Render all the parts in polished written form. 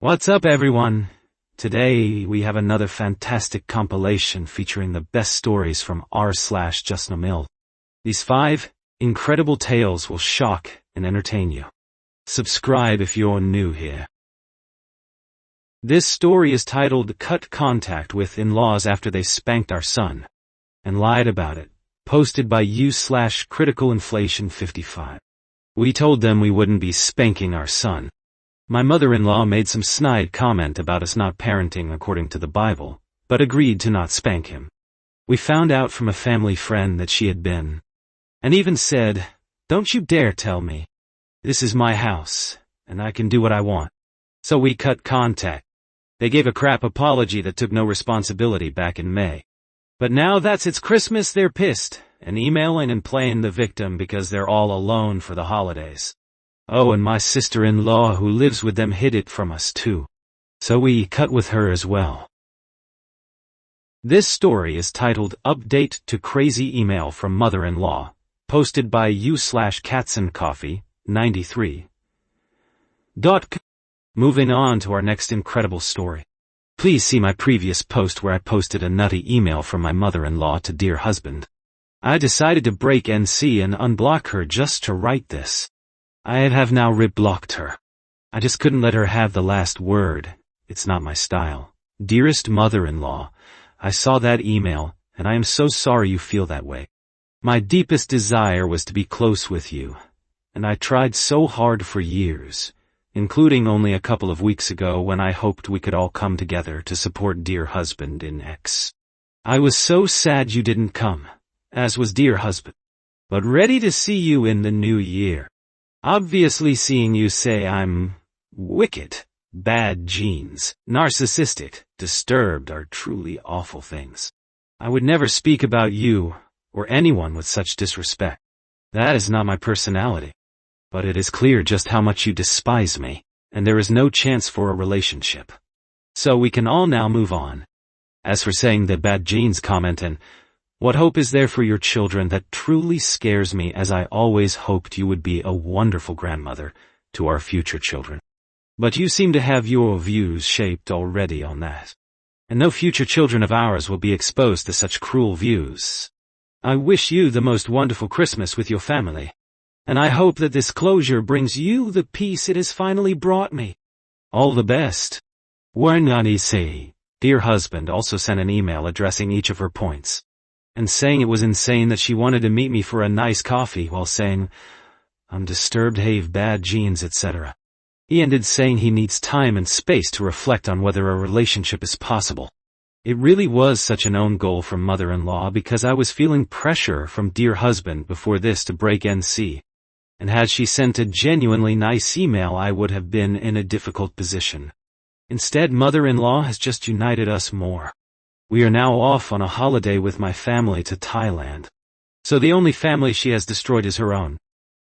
What's up, everyone? Today we have another fantastic compilation featuring the best stories from r/Justnomil. These 5 incredible tales will shock and entertain you. Subscribe if you're new here. This story is titled Cut Contact with In-Laws After They Spanked Our Son and Lied About It, posted by u/criticalinflation55. We told them we wouldn't be spanking our son. My mother-in-law made some snide comment about us not parenting according to the Bible, but agreed to not spank him. We found out from a family friend that she had been, and even said, "Don't you dare tell me. This is my house, and I can do what I want." So we cut contact. They gave a crap apology that took no responsibility back in May. But now that's it's Christmas, they're pissed, and emailing and playing the victim because they're all alone for the holidays. Oh, and my sister-in-law who lives with them hid it from us too. So we cut with her as well. This story is titled Update to Crazy Email from Mother-in-Law, posted by u/CatsandCoffee93. Moving on to our next incredible story. Please see my previous post where I posted a nutty email from my mother-in-law to dear husband. I decided to break NC and unblock her just to write this. I have now reblocked her. I just couldn't let her have the last word. It's not my style. Dearest mother-in-law, I saw that email, and I am so sorry you feel that way. My deepest desire was to be close with you, and I tried so hard for years, including only a couple of weeks ago when I hoped we could all come together to support dear husband in X. I was so sad you didn't come, as was dear husband, but ready to see you in the new year. Obviously seeing you say I'm wicked, bad genes, narcissistic, disturbed are truly awful things. I would never speak about you or anyone with such disrespect. That is not my personality. But it is clear just how much you despise me, and there is no chance for a relationship. So we can all now move on. As for saying the bad genes comment and what hope is there for your children, that truly scares me, as I always hoped you would be a wonderful grandmother to our future children. But you seem to have your views shaped already on that. And no future children of ours will be exposed to such cruel views. I wish you the most wonderful Christmas with your family. And I hope that this closure brings you the peace it has finally brought me. All the best. Seei. Dear husband also sent an email addressing each of her points, and saying it was insane that she wanted to meet me for a nice coffee while saying, "I'm disturbed, have bad genes, etc." He ended saying he needs time and space to reflect on whether a relationship is possible. It really was such an own goal from mother-in-law because I was feeling pressure from dear husband before this to break NC. And had she sent a genuinely nice email, I would have been in a difficult position. Instead, mother-in-law has just united us more. We are now off on a holiday with my family to Thailand. So the only family she has destroyed is her own.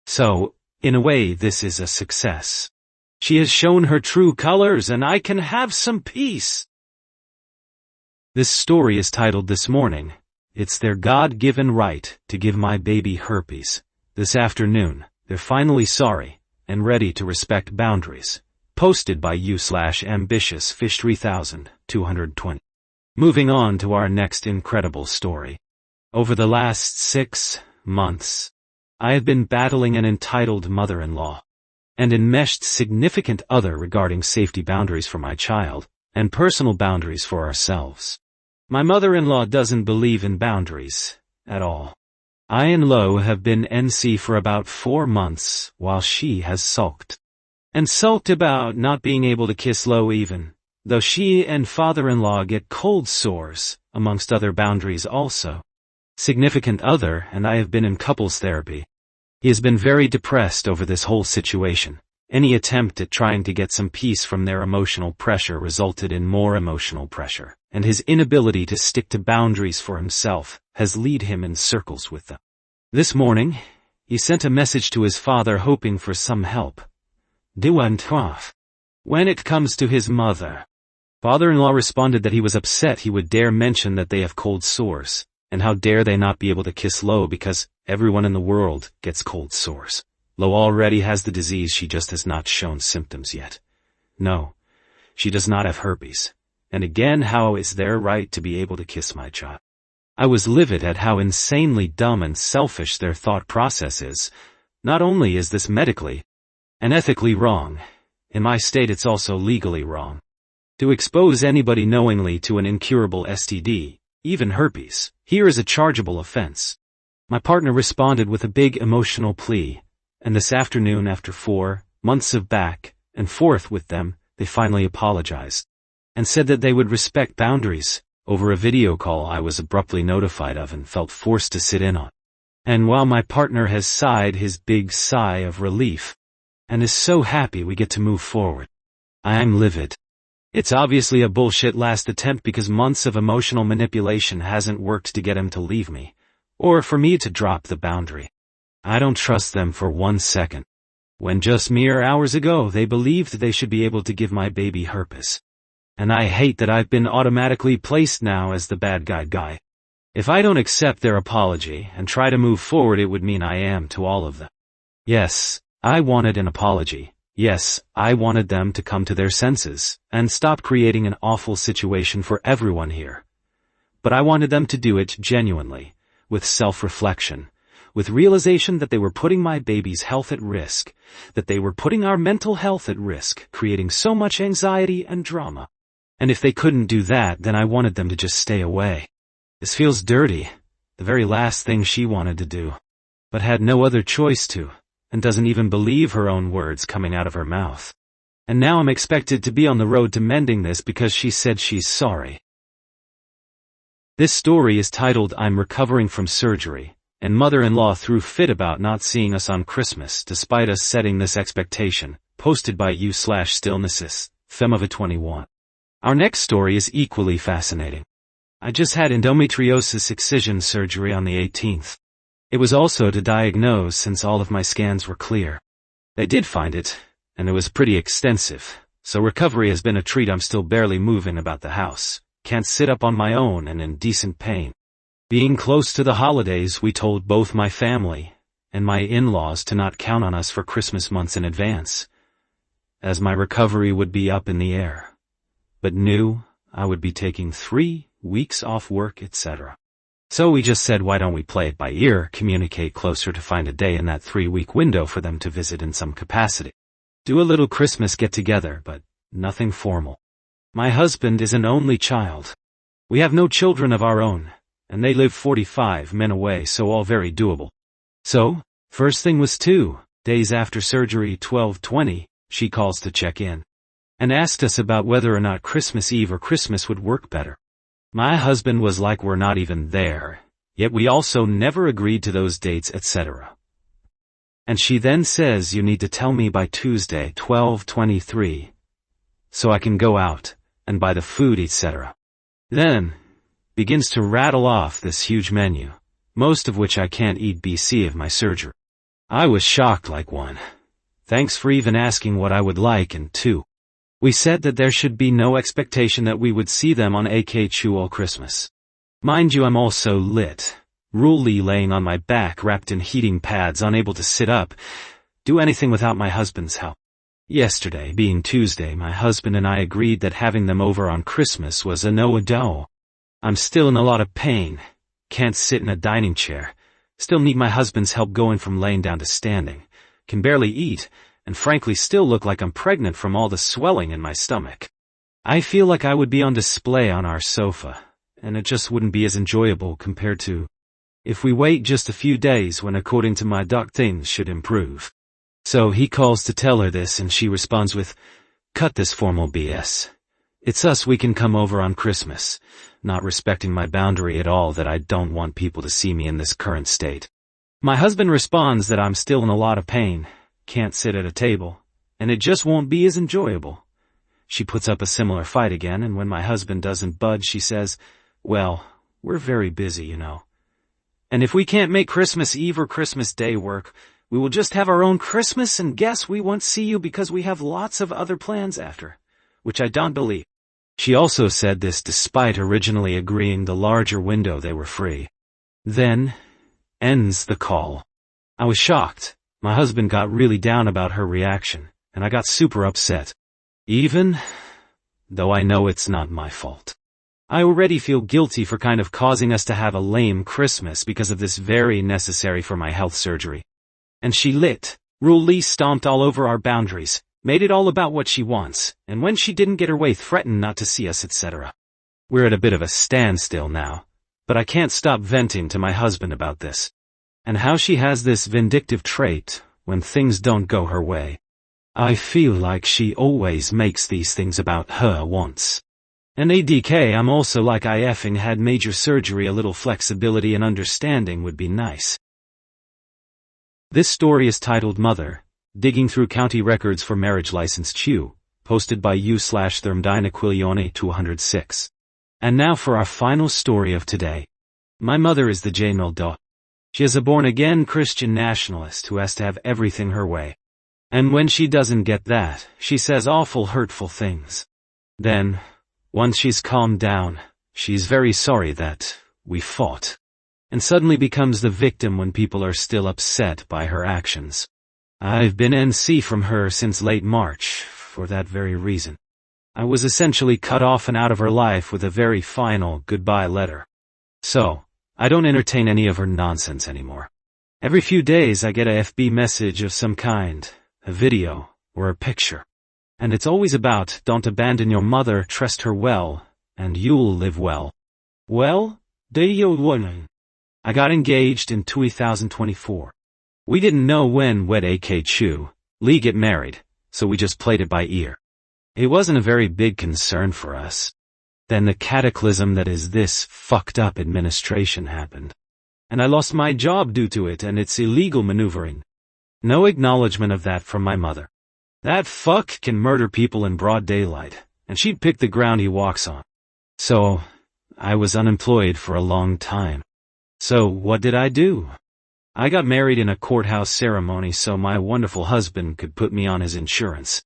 So, in a way, this is a success. She has shown her true colors, and I can have some peace. This story is titled This Morning. It's their God-given right to give my baby herpes. This afternoon, they're finally sorry and ready to respect boundaries. Posted by u/ambitiousfish3220. Moving on to our next incredible story. Over the last 6 months, I have been battling an entitled mother-in-law and enmeshed significant other regarding safety boundaries for my child and personal boundaries for ourselves. My mother-in-law doesn't believe in boundaries at all. I and Lo have been NC for about 4 months, while she has sulked. And sulked about not being able to kiss Lo even, though she and father-in-law get cold sores, amongst other boundaries also. Significant other and I have been in couples therapy. He has been very depressed over this whole situation. Any attempt at trying to get some peace from their emotional pressure resulted in more emotional pressure, and his inability to stick to boundaries for himself has led him in circles with them. This morning, he sent a message to his father hoping for some help. When it comes to his mother, father-in-law responded that he was upset he would dare mention that they have cold sores, and how dare they not be able to kiss Lo because everyone in the world gets cold sores. Lo already has the disease, she just has not shown symptoms yet. No, she does not have herpes. And again, how is their right to be able to kiss my child? I was livid at how insanely dumb and selfish their thought process is. Not only is this medically and ethically wrong, in my state it's also legally wrong. To expose anybody knowingly to an incurable STD, even herpes, here is a chargeable offense. My partner responded with a big emotional plea, and this afternoon, after 4 months of back and forth with them, they finally apologized and said that they would respect boundaries. Over a video call I was abruptly notified of and felt forced to sit in on. And while my partner has sighed his big sigh of relief and is so happy we get to move forward, I am livid. It's obviously a bullshit last attempt because months of emotional manipulation hasn't worked to get him to leave me, or for me to drop the boundary. I don't trust them for 1 second. When just mere hours ago they believed they should be able to give my baby herpes. And I hate that I've been automatically placed now as the bad guy. If I don't accept their apology and try to move forward, it would mean I am to all of them. Yes, I wanted an apology. Yes, I wanted them to come to their senses and stop creating an awful situation for everyone here. But I wanted them to do it genuinely, with self-reflection, with realization that they were putting my baby's health at risk, that they were putting our mental health at risk, creating so much anxiety and drama. And if they couldn't do that, then I wanted them to just stay away. This feels dirty, the very last thing she wanted to do, but had no other choice to, and doesn't even believe her own words coming out of her mouth. And now I'm expected to be on the road to mending this because she said she's sorry. This story is titled I'm Recovering from Surgery, and mother-in-law threw fit about not seeing us on Christmas despite us setting this expectation, posted by u/stillnesses, Femova21. Our next story is equally fascinating. I just had endometriosis excision surgery on the 18th. It was also to diagnose since all of my scans were clear. They did find it, and it was pretty extensive, so recovery has been a treat. I'm still barely moving about the house, can't sit up on my own and in decent pain. Being close to the holidays, we told both my family and my in-laws to not count on us for Christmas months in advance, as my recovery would be up in the air. But knew I would be taking 3 weeks off work, etc. So we just said, why don't we play it by ear, communicate closer to find a day in that 3-week window for them to visit in some capacity. Do a little Christmas get-together, but nothing formal. My husband is an only child. We have no children of our own, and they live 45 men away, so all very doable. So, first thing was 2 days after surgery, 12/20, she calls to check in, and asked us about whether or not Christmas Eve or Christmas would work better. My husband was like, we're not even there, yet we also never agreed to those dates, etc. And she then says, you need to tell me by Tuesday, 12/23, so I can go out and buy the food, etc. Then begins to rattle off this huge menu, most of which I can't eat BC of my surgery. I was shocked like 1. Thanks for even asking what I would like, and 2. We said that there should be no expectation that we would see them on AK2 all Christmas. Mind you, I'm also lit, rudely laying on my back wrapped in heating pads, unable to sit up, do anything without my husband's help. Yesterday, being Tuesday, my husband and I agreed that having them over on Christmas was a no-go. I'm still in a lot of pain, can't sit in a dining chair, still need my husband's help going from laying down to standing, can barely eat, and frankly still look like I'm pregnant from all the swelling in my stomach. I feel like I would be on display on our sofa, and it just wouldn't be as enjoyable compared to if we wait just a few days when, according to my doc, things should improve. So he calls to tell her this, and she responds with, cut this formal BS. It's us, we can come over on Christmas, not respecting my boundary at all that I don't want people to see me in this current state. My husband responds that I'm still in a lot of pain, can't sit at a table, and it just won't be as enjoyable. She puts up a similar fight again, and when my husband doesn't budge, she says, well, we're very busy, you know. And if we can't make Christmas Eve or Christmas Day work, we will just have our own Christmas and guess we won't see you because we have lots of other plans after, which I don't believe. She also said this despite originally agreeing the larger window they were free. Then ends the call. I was shocked. My husband got really down about her reaction, and I got super upset. Even though I know it's not my fault. I already feel guilty for kind of causing us to have a lame Christmas because of this very necessary for my health surgery. And she rudely stomped all over our boundaries, made it all about what she wants, and when she didn't get her way threatened not to see us, etc. We're at a bit of a standstill now, but I can't stop venting to my husband about this. And how she has this vindictive trait when things don't go her way. I feel like she always makes these things about her wants. And ADK, I'm also like I effing had major surgery, a little flexibility and understanding would be nice. This story is titled Mother, Digging Through County Records for Marriage License Chew, posted by u/Thermdinaquilione206. And now for our final story of today. My mother is the Justnomil. She is a born-again Christian nationalist who has to have everything her way. And when she doesn't get that, she says awful hurtful things. Then, once she's calmed down, she's very sorry that we fought. And suddenly becomes the victim when people are still upset by her actions. I've been NC from her since late March, for that very reason. I was essentially cut off and out of her life with a very final goodbye letter. So, I don't entertain any of her nonsense anymore. Every few days I get a FB message of some kind, a video, or a picture. And it's always about, don't abandon your mother, trust her well, and you'll live well. Well, I got engaged in 2024. We didn't know when we'd get married, so we just played it by ear. It wasn't a very big concern for us. Then the cataclysm that is this fucked up administration happened. And I lost my job due to it and its illegal maneuvering. No acknowledgement of that from my mother. That fuck can murder people in broad daylight, and she'd pick the ground he walks on. So, I was unemployed for a long time. So what did I do? I got married in a courthouse ceremony so my wonderful husband could put me on his insurance.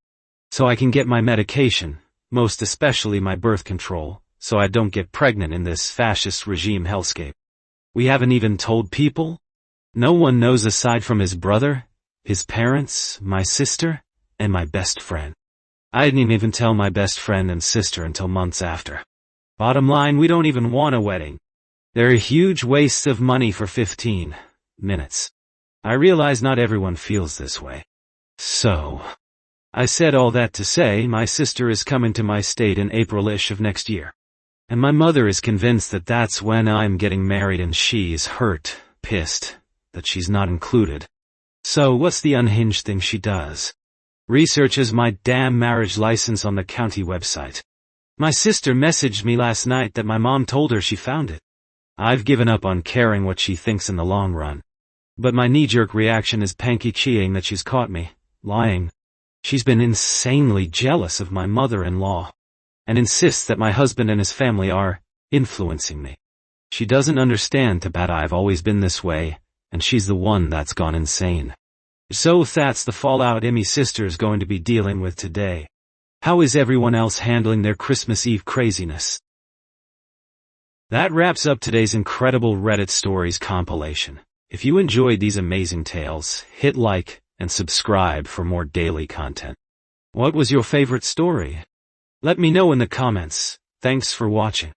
So I can get my medication, most especially my birth control, so I don't get pregnant in this fascist regime hellscape. We haven't even told people. No one knows aside from his brother, his parents, my sister, and my best friend. I didn't even tell my best friend and sister until months after. Bottom line, we don't even want a wedding. They're huge wastes of money for 15 minutes. I realize not everyone feels this way. So, I said all that to say my sister is coming to my state in April-ish of next year. And my mother is convinced that that's when I'm getting married and she's pissed, that she's not included. So what's the unhinged thing she does? Researches my damn marriage license on the county website. My sister messaged me last night that my mom told her she found it. I've given up on caring what she thinks in the long run. But my knee-jerk reaction is panky-cheeing that she's caught me lying. She's been insanely jealous of my mother-in-law, and insists that my husband and his family are influencing me. She doesn't understand that I've always been this way, and she's the one that's gone insane. So that's the fallout Emmy's sister is going to be dealing with today. How is everyone else handling their Christmas Eve craziness? That wraps up today's incredible Reddit stories compilation. If you enjoyed these amazing tales, hit like and subscribe for more daily content. What was your favorite story? Let me know in the comments. Thanks for watching.